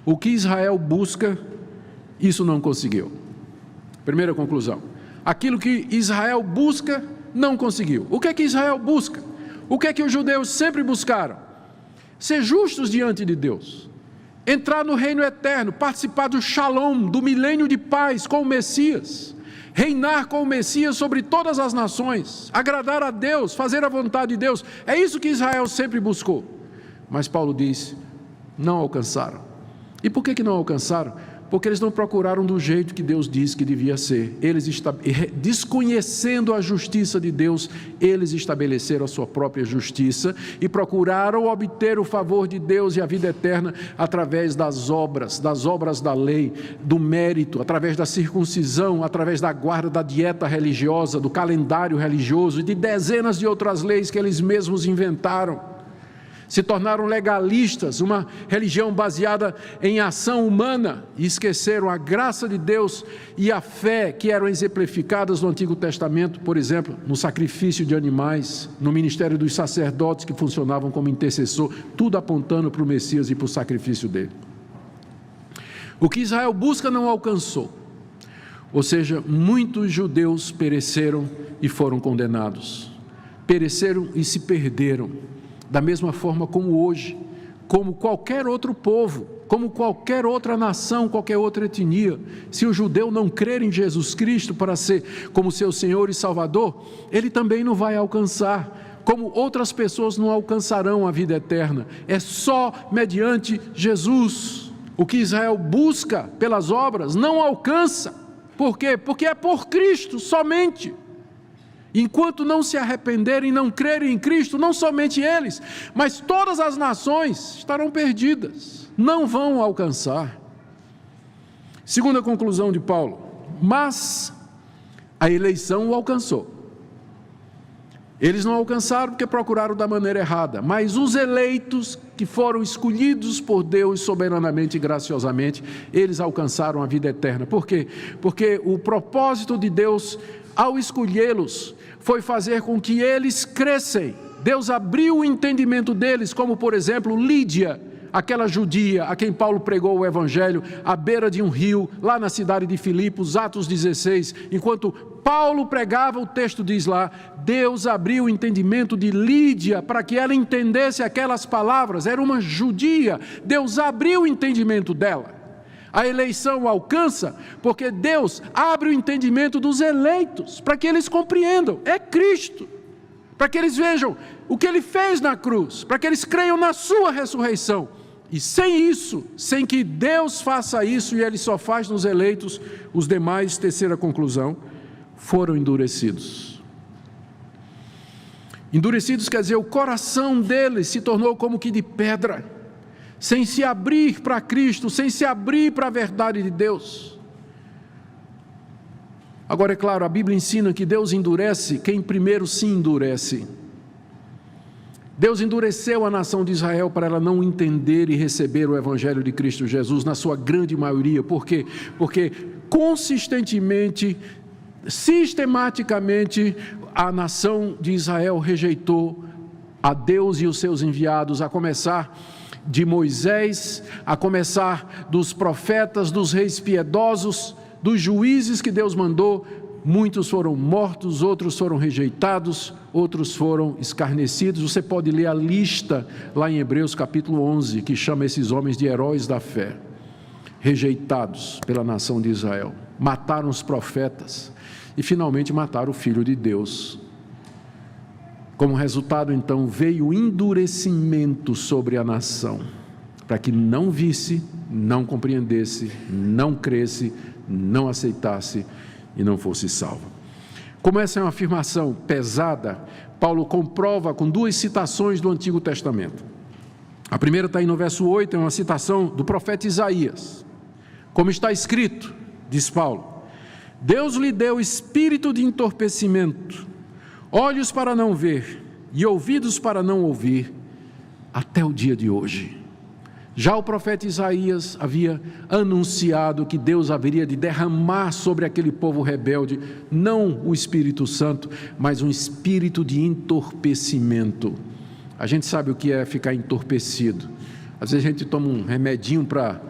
O que Israel busca, isso não conseguiu. Primeira conclusão. Aquilo que Israel busca, não conseguiu. O que é que Israel busca? O que é que os judeus sempre buscaram? Ser justos diante de Deus. Entrar no reino eterno, participar do Shalom, do milênio de paz com o Messias. Reinar com o Messias sobre todas as nações. Agradar a Deus, fazer a vontade de Deus. É isso que Israel sempre buscou. Mas Paulo diz, não alcançaram. E por que não alcançaram? Porque eles não procuraram do jeito que Deus disse que devia ser. Eles, desconhecendo a justiça de Deus, eles estabeleceram a sua própria justiça e procuraram obter o favor de Deus e a vida eterna através das obras da lei, do mérito, através da circuncisão, através da guarda da dieta religiosa, do calendário religioso e de dezenas de outras leis que eles mesmos inventaram. Se tornaram legalistas, uma religião baseada em ação humana, e esqueceram a graça de Deus e a fé que eram exemplificadas no Antigo Testamento, por exemplo, no sacrifício de animais, no ministério dos sacerdotes que funcionavam como intercessor, tudo apontando para o Messias e para o sacrifício dele. O que Israel busca não alcançou, ou seja, muitos judeus pereceram e foram condenados, pereceram e se perderam. Da mesma forma como hoje, como qualquer outro povo, como qualquer outra nação, qualquer outra etnia, se o judeu não crer em Jesus Cristo para ser como seu Senhor e Salvador, ele também não vai alcançar, como outras pessoas não alcançarão a vida eterna. É só mediante Jesus. O que Israel busca pelas obras não alcança. Por quê? Porque é por Cristo somente. Enquanto não se arrependerem e não crerem em Cristo, não somente eles, mas todas as nações estarão perdidas, não vão alcançar. Segunda conclusão de Paulo, mas a eleição o alcançou. Eles não alcançaram porque procuraram da maneira errada, mas os eleitos que foram escolhidos por Deus soberanamente e graciosamente, eles alcançaram a vida eterna. Por quê? Porque o propósito de Deus ao escolhê-los foi fazer com que eles crescem. Deus abriu o entendimento deles, como por exemplo Lídia, aquela judia a quem Paulo pregou o evangelho à beira de um rio, lá na cidade de Filipos, Atos 16, enquanto Paulo pregava, o texto diz lá, Deus abriu o entendimento de Lídia para que ela entendesse aquelas palavras, era uma judia, Deus abriu o entendimento dela. A eleição alcança porque Deus abre o entendimento dos eleitos, para que eles compreendam, é Cristo, para que eles vejam o que Ele fez na cruz, para que eles creiam na sua ressurreição. E sem isso, sem que Deus faça isso, e Ele só faz nos eleitos, os demais, terceira conclusão, foram endurecidos. Endurecidos quer dizer, o coração deles se tornou como que de pedra, sem se abrir para Cristo, sem se abrir para a verdade de Deus. Agora, é claro, a Bíblia ensina que Deus endurece quem primeiro se endurece. Deus endureceu a nação de Israel para ela não entender e receber o Evangelho de Cristo Jesus, na sua grande maioria. Por quê? Porque consistentemente, sistematicamente, a nação de Israel rejeitou a Deus e os seus enviados, a começar de Moisés, a começar dos profetas, dos reis piedosos, dos juízes que Deus mandou. Muitos foram mortos, outros foram rejeitados, outros foram escarnecidos. Você pode ler a lista lá em Hebreus capítulo 11, que chama esses homens de heróis da fé, rejeitados pela nação de Israel. Mataram os profetas e finalmente mataram o Filho de Deus. Como resultado, então, veio o endurecimento sobre a nação, para que não visse, não compreendesse, não cresce, não aceitasse e não fosse salvo. Como essa é uma afirmação pesada, Paulo comprova com duas citações do Antigo Testamento. A primeira está aí no verso 8, é uma citação do profeta Isaías. Como está escrito, diz Paulo, Deus lhe deu espírito de entorpecimento, olhos para não ver e ouvidos para não ouvir, até o dia de hoje. Já o profeta Isaías havia anunciado que Deus haveria de derramar sobre aquele povo rebelde, não o Espírito Santo, mas um espírito de entorpecimento. A gente sabe o que é ficar entorpecido. Às vezes a gente toma um remedinho para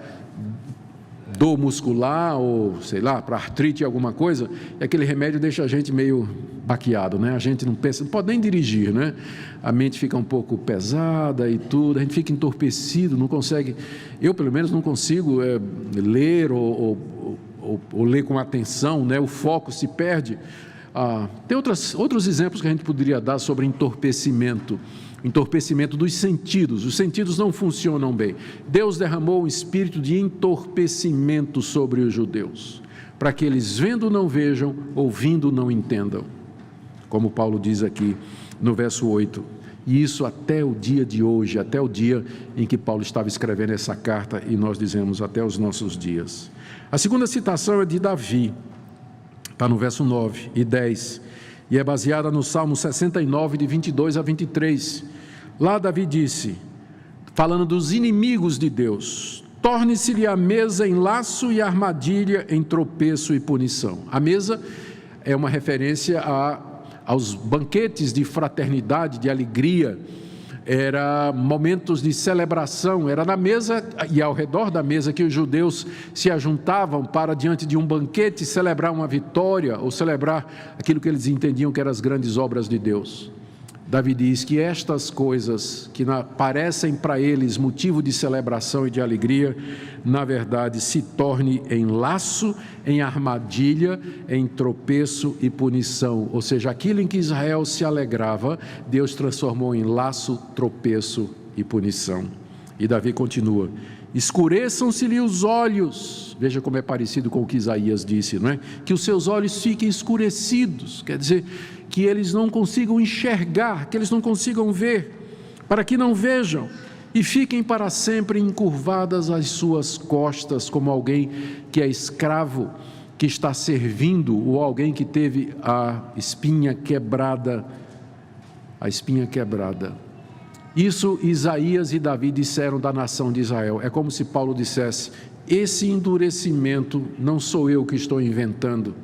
dor muscular ou, sei lá, para artrite alguma coisa, e aquele remédio deixa a gente meio baqueado, né? A gente não pensa, não pode nem dirigir, né? A mente fica um pouco pesada e tudo, a gente fica entorpecido, não consegue, eu pelo menos não consigo ler ou ler com atenção, né? O foco se perde. Tem outros exemplos que a gente poderia dar sobre entorpecimento dos sentidos. Os sentidos não funcionam bem. Deus derramou um espírito de entorpecimento sobre os judeus, para que eles vendo não vejam, ouvindo não entendam, como Paulo diz aqui no verso 8, e isso até o dia de hoje, até o dia em que Paulo estava escrevendo essa carta, e nós dizemos até os nossos dias. A segunda citação é de Davi, está no verso 9 e 10, e é baseada no Salmo 69, de 22 a 23, lá Davi disse, falando dos inimigos de Deus, torne-se-lhe a mesa em laço e armadilha em tropeço e punição. A mesa é uma referência aos banquetes de fraternidade, de alegria, era momentos de celebração, era na mesa e ao redor da mesa que os judeus se ajuntavam para, diante de um banquete, celebrar uma vitória ou celebrar aquilo que eles entendiam que eram as grandes obras de Deus. Davi diz que estas coisas que parecem para eles motivo de celebração e de alegria, na verdade se torne em laço, em armadilha, em tropeço e punição. Ou seja, aquilo em que Israel se alegrava, Deus transformou em laço, tropeço e punição. E Davi continua, escureçam-se-lhe os olhos, veja como é parecido com o que Isaías disse, não é? Que os seus olhos fiquem escurecidos, quer dizer, que eles não consigam enxergar, que eles não consigam ver, para que não vejam, e fiquem para sempre encurvadas as suas costas, como alguém que é escravo, que está servindo, ou alguém que teve a espinha quebrada, Isso Isaías e Davi disseram da nação de Israel. É como se Paulo dissesse, esse endurecimento não sou eu que estou inventando.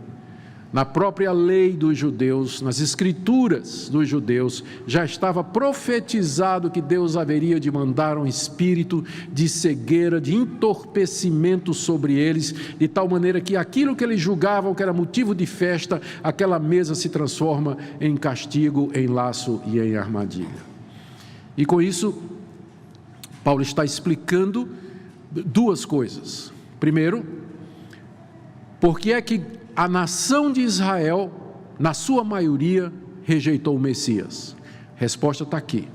Na própria lei dos judeus, nas escrituras dos judeus, já estava profetizado que Deus haveria de mandar um espírito de cegueira, de entorpecimento sobre eles, de tal maneira que aquilo que eles julgavam que era motivo de festa, aquela mesa se transforma em castigo, em laço e em armadilha. E com isso, Paulo está explicando duas coisas. Primeiro, por que é que a nação de Israel, na sua maioria, rejeitou o Messias? A resposta está aqui.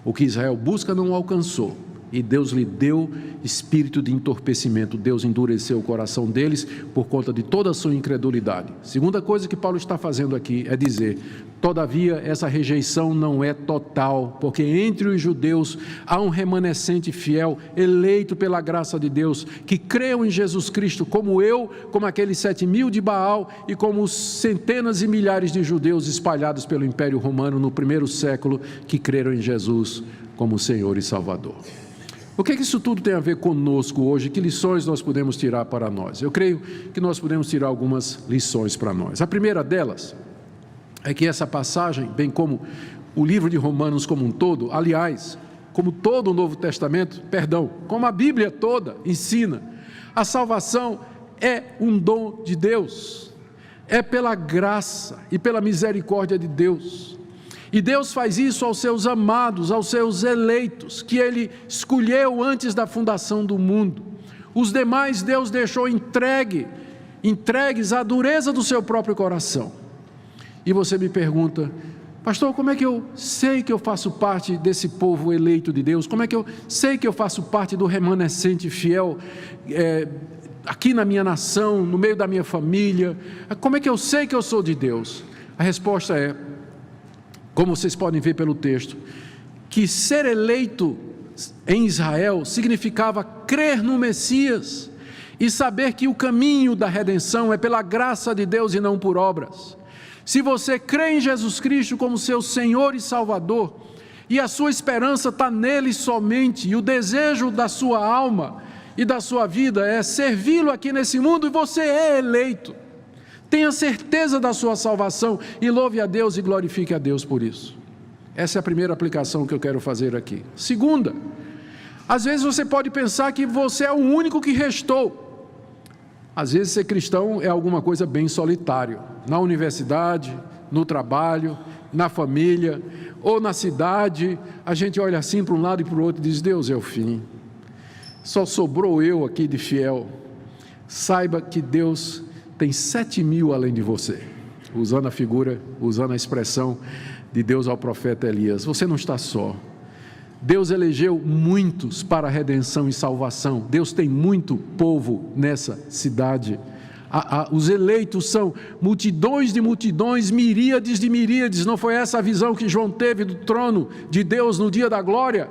O que Israel busca não alcançou, e Deus lhe deu espírito de entorpecimento. Deus endureceu o coração deles por conta de toda a sua incredulidade. Segunda coisa que Paulo está fazendo aqui é dizer, todavia essa rejeição não é total, porque entre os judeus há um remanescente fiel, eleito pela graça de Deus, que creu em Jesus Cristo, como eu, como aqueles 7.000 de Baal e como os centenas e milhares de judeus espalhados pelo Império Romano no primeiro século, que creram em Jesus como Senhor e Salvador. O que é que isso tudo tem a ver conosco hoje? Que lições nós podemos tirar para nós? Eu creio que nós podemos tirar algumas lições para nós. A primeira delas é que essa passagem, bem como o livro de Romanos como um todo, aliás, como todo o Novo Testamento, como a Bíblia toda ensina, a salvação é um dom de Deus, é pela graça e pela misericórdia de Deus. E Deus faz isso aos seus amados, aos seus eleitos, que Ele escolheu antes da fundação do mundo. Os demais Deus deixou entregues à dureza do seu próprio coração. E você me pergunta, pastor, como é que eu sei que eu faço parte desse povo eleito de Deus? Como é que eu sei que eu faço parte do remanescente fiel aqui na minha nação, no meio da minha família? Como é que eu sei que eu sou de Deus? A resposta é, como vocês podem ver pelo texto, que ser eleito em Israel significava crer no Messias e saber que o caminho da redenção é pela graça de Deus e não por obras. Se você crê em Jesus Cristo como seu Senhor e Salvador, e a sua esperança está nele somente, e o desejo da sua alma e da sua vida é servi-lo aqui nesse mundo, e você é eleito, tenha certeza da sua salvação, e louve a Deus e glorifique a Deus por isso. Essa é a primeira aplicação que eu quero fazer aqui. Segunda, às vezes você pode pensar que você é o único que restou. Às vezes ser cristão é alguma coisa bem solitário, na universidade, no trabalho, na família, ou na cidade, a gente olha assim para um lado e para o outro e diz: Deus é o fim, só sobrou eu aqui de fiel. Saiba que Deus tem 7.000 além de você, usando a expressão de Deus ao profeta Elias. Você não está só. Deus elegeu muitos para a redenção e salvação. Deus tem muito povo nessa cidade. Os eleitos são multidões de multidões, miríades de miríades. Não foi essa a visão que João teve do trono de Deus no dia da glória?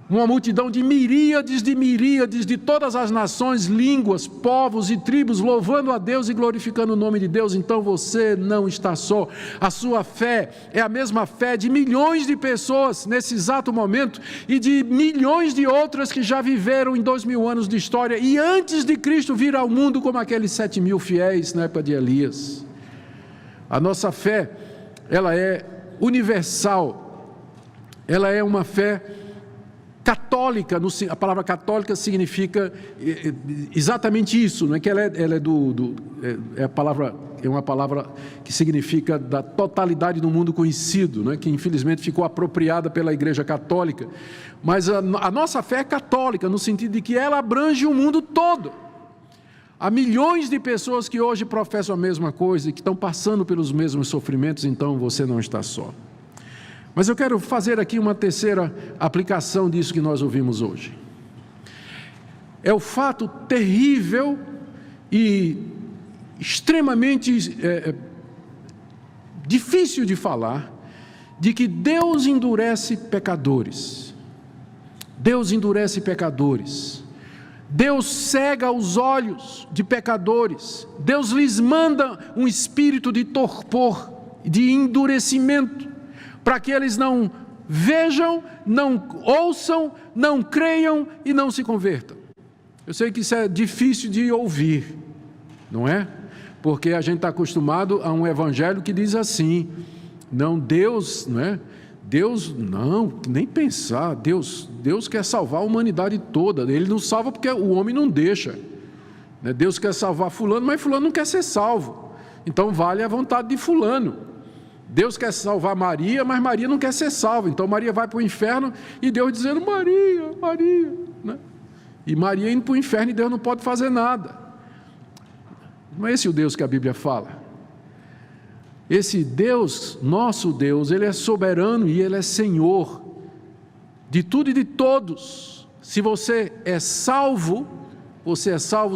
Uma multidão de miríades de todas as nações, línguas, povos e tribos, louvando a Deus e glorificando o nome de Deus. Então você não está só. A sua fé é a mesma fé de milhões de pessoas nesse exato momento e de milhões de outras que já viveram em 2000 anos de história e antes de Cristo vir ao mundo, como aqueles 7.000 fiéis na época de Elias. A nossa fé, ela é universal, ela é uma fé católica. A palavra católica significa exatamente isso, não é que ela é uma palavra que significa da totalidade do mundo conhecido, não é, que infelizmente ficou apropriada pela Igreja Católica, mas a nossa fé é católica no sentido de que ela abrange o mundo todo. Há milhões de pessoas que hoje professam a mesma coisa e que estão passando pelos mesmos sofrimentos, então você não está só. Mas eu quero fazer aqui uma terceira aplicação disso que nós ouvimos hoje. É o fato terrível e extremamente difícil de falar, de que Deus endurece pecadores. Deus endurece pecadores. Deus cega os olhos de pecadores. Deus lhes manda um espírito de torpor, de endurecimento, para que eles não vejam, não ouçam, não creiam e não se convertam. Eu sei que isso é difícil de ouvir, não é? Porque a gente está acostumado a um evangelho que diz assim: não, Deus, não é? Deus, não, nem pensar, Deus quer salvar a humanidade toda. Ele não salva porque o homem não deixa. Deus quer salvar fulano, mas fulano não quer ser salvo. Então vale a vontade de fulano. Deus quer salvar Maria, mas Maria não quer ser salva. Então Maria vai para o inferno e Deus dizendo: Maria, Maria, né? E Maria indo para o inferno e Deus não pode fazer nada. Não é esse o Deus que a Bíblia fala. Esse Deus, nosso Deus, Ele é soberano e Ele é Senhor de tudo e de todos. Se você é salvo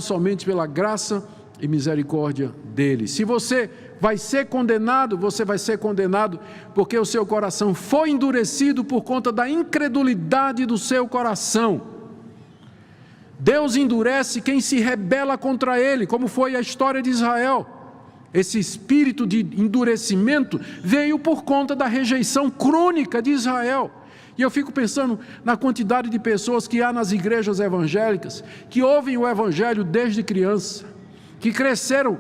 somente pela graça e misericórdia dEle. Se você vai ser condenado, você vai ser condenado porque o seu coração foi endurecido por conta da incredulidade do seu coração. Deus endurece quem se rebela contra Ele, como foi a história de Israel. Esse espírito de endurecimento veio por conta da rejeição crônica de Israel. E eu fico pensando na quantidade de pessoas que há nas igrejas evangélicas, que ouvem o evangelho desde criança, que cresceram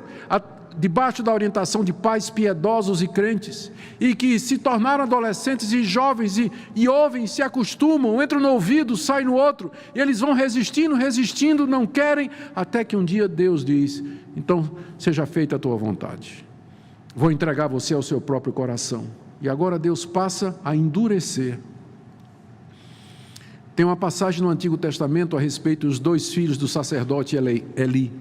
debaixo da orientação de pais piedosos e crentes, e que se tornaram adolescentes e jovens e ouvem, se acostumam, entram no ouvido, saem no outro, e eles vão resistindo, não querem, até que um dia Deus diz: então seja feita a tua vontade, vou entregar você ao seu próprio coração. E agora Deus passa a endurecer. Tem uma passagem no Antigo Testamento a respeito dos 2 filhos do sacerdote Eli.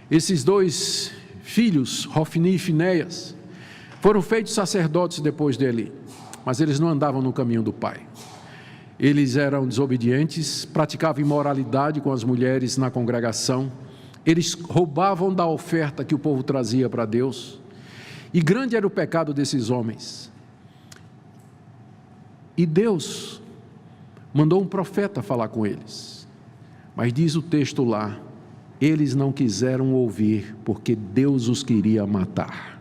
Esses 2 filhos, Hofni e Finéias, foram feitos sacerdotes depois dele, mas eles não andavam no caminho do pai. Eles eram desobedientes, praticavam imoralidade com as mulheres na congregação, eles roubavam da oferta que o povo trazia para Deus, e grande era o pecado desses homens. E Deus mandou um profeta falar com eles, mas diz o texto lá: eles não quiseram ouvir, porque Deus os queria matar.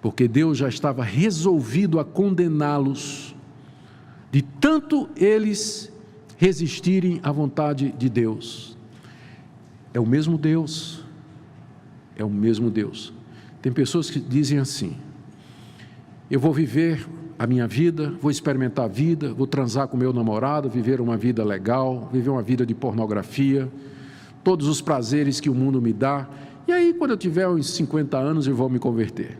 Porque Deus já estava resolvido a condená-los, de tanto eles resistirem à vontade de Deus. É o mesmo Deus. É o mesmo Deus. Tem pessoas que dizem assim: eu vou viver a minha vida, vou experimentar a vida, vou transar com meu namorado, viver uma vida legal, viver uma vida de pornografia, todos os prazeres que o mundo me dá, e aí quando eu tiver uns 50 anos eu vou me converter.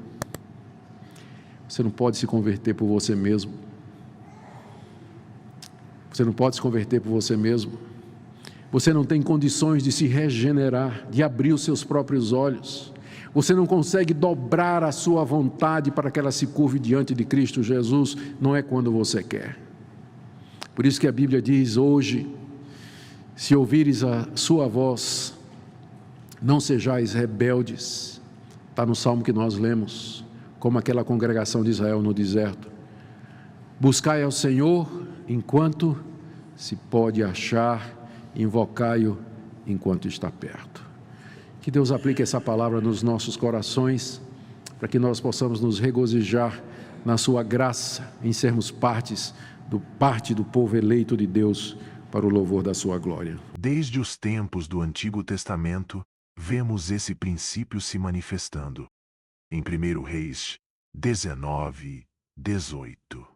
Você não pode se converter por você mesmo. Você não pode se converter por você mesmo. Você não tem condições de se regenerar, de abrir os seus próprios olhos. Você não consegue dobrar a sua vontade para que ela se curve diante de Cristo Jesus, não é quando você quer. Por isso que a Bíblia diz hoje, se ouvires a sua voz, não sejais rebeldes. Está no salmo que nós lemos, como aquela congregação de Israel no deserto. Buscai ao Senhor enquanto se pode achar, invocai-o enquanto está perto. Que Deus aplique essa palavra nos nossos corações, para que nós possamos nos regozijar na sua graça, em sermos parte do povo eleito de Deus, para o louvor da sua glória. Desde os tempos do Antigo Testamento, vemos esse princípio se manifestando. Em 1 Reis 19, 18.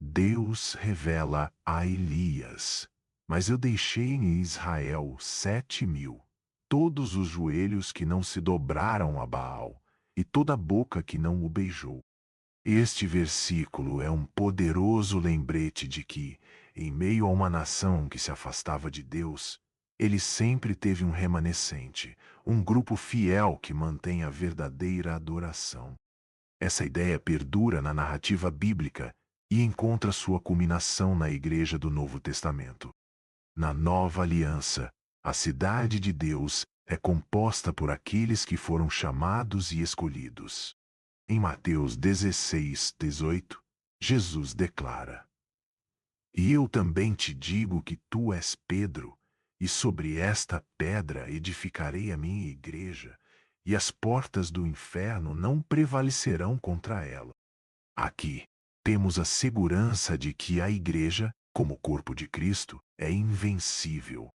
Deus revela a Elias: mas eu deixei em Israel 7.000, todos os joelhos que não se dobraram a Baal, e toda a boca que não o beijou. Este versículo é um poderoso lembrete de que, em meio a uma nação que se afastava de Deus, ele sempre teve um remanescente, um grupo fiel que mantém a verdadeira adoração. Essa ideia perdura na narrativa bíblica e encontra sua culminação na Igreja do Novo Testamento. Na Nova Aliança, a cidade de Deus é composta por aqueles que foram chamados e escolhidos. Em Mateus 16, 18, Jesus declara: e eu também te digo que tu és Pedro, e sobre esta pedra edificarei a minha igreja, e as portas do inferno não prevalecerão contra ela. Aqui temos a segurança de que a igreja, como corpo de Cristo, é invencível.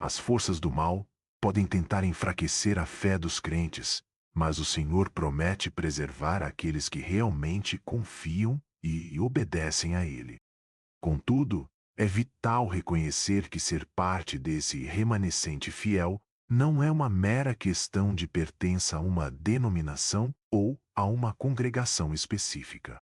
As forças do mal podem tentar enfraquecer a fé dos crentes, mas o Senhor promete preservar aqueles que realmente confiam e obedecem a Ele. Contudo, é vital reconhecer que ser parte desse remanescente fiel não é uma mera questão de pertença a uma denominação ou a uma congregação específica.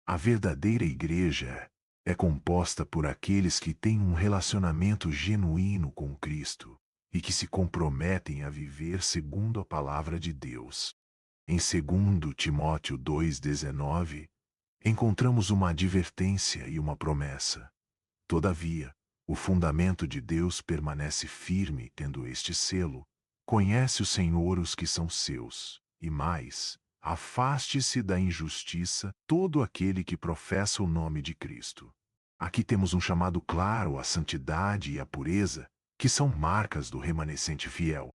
A verdadeira igreja é composta por aqueles que têm um relacionamento genuíno com Cristo e que se comprometem a viver segundo a palavra de Deus. Em 2 Timóteo 2,19, encontramos uma advertência e uma promessa. Todavia, o fundamento de Deus permanece firme, tendo este selo: conhece o Senhor os que são seus, e mais, afaste-se da injustiça todo aquele que professa o nome de Cristo. Aqui temos um chamado claro à santidade e à pureza, que são marcas do remanescente fiel.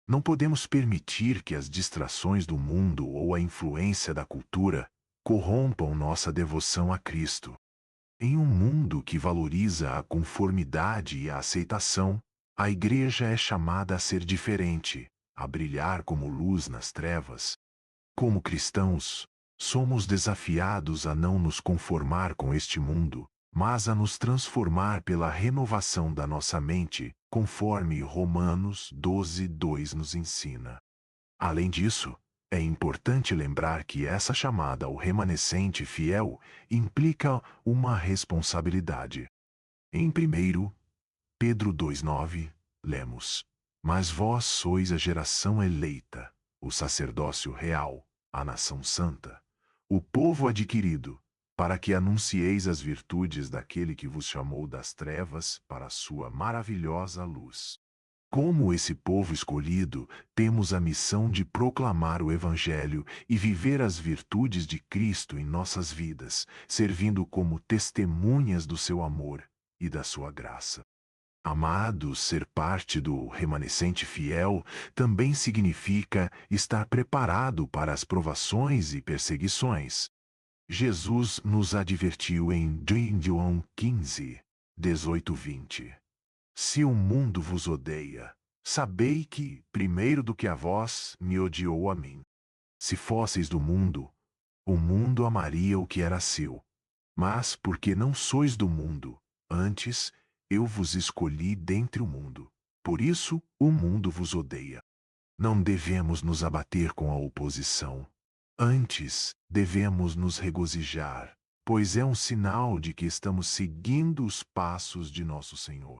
Não podemos permitir que as distrações do mundo ou a influência da cultura corrompam nossa devoção a Cristo. Em um mundo que valoriza a conformidade e a aceitação, a igreja é chamada a ser diferente, a brilhar como luz nas trevas. Como cristãos, somos desafiados a não nos conformar com este mundo, mas a nos transformar pela renovação da nossa mente, conforme Romanos 12:2 nos ensina. Além disso, é importante lembrar que essa chamada ao remanescente fiel implica uma responsabilidade. Em 1 Pedro 2,9, lemos: mas vós sois a geração eleita, o sacerdócio real, a nação santa, o povo adquirido, para que anuncieis as virtudes daquele que vos chamou das trevas para a sua maravilhosa luz. Como esse povo escolhido, temos a missão de proclamar o Evangelho e viver as virtudes de Cristo em nossas vidas, servindo como testemunhas do seu amor e da sua graça. Amados, ser parte do remanescente fiel também significa estar preparado para as provações e perseguições. Jesus nos advertiu em João 15, 18-20. Se o mundo vos odeia, sabei que, primeiro do que a vós, me odiou a mim. Se fosseis do mundo, o mundo amaria o que era seu. Mas, porque não sois do mundo, antes, eu vos escolhi dentre o mundo. Por isso, o mundo vos odeia. Não devemos nos abater com a oposição. Antes, devemos nos regozijar, pois é um sinal de que estamos seguindo os passos de nosso Senhor.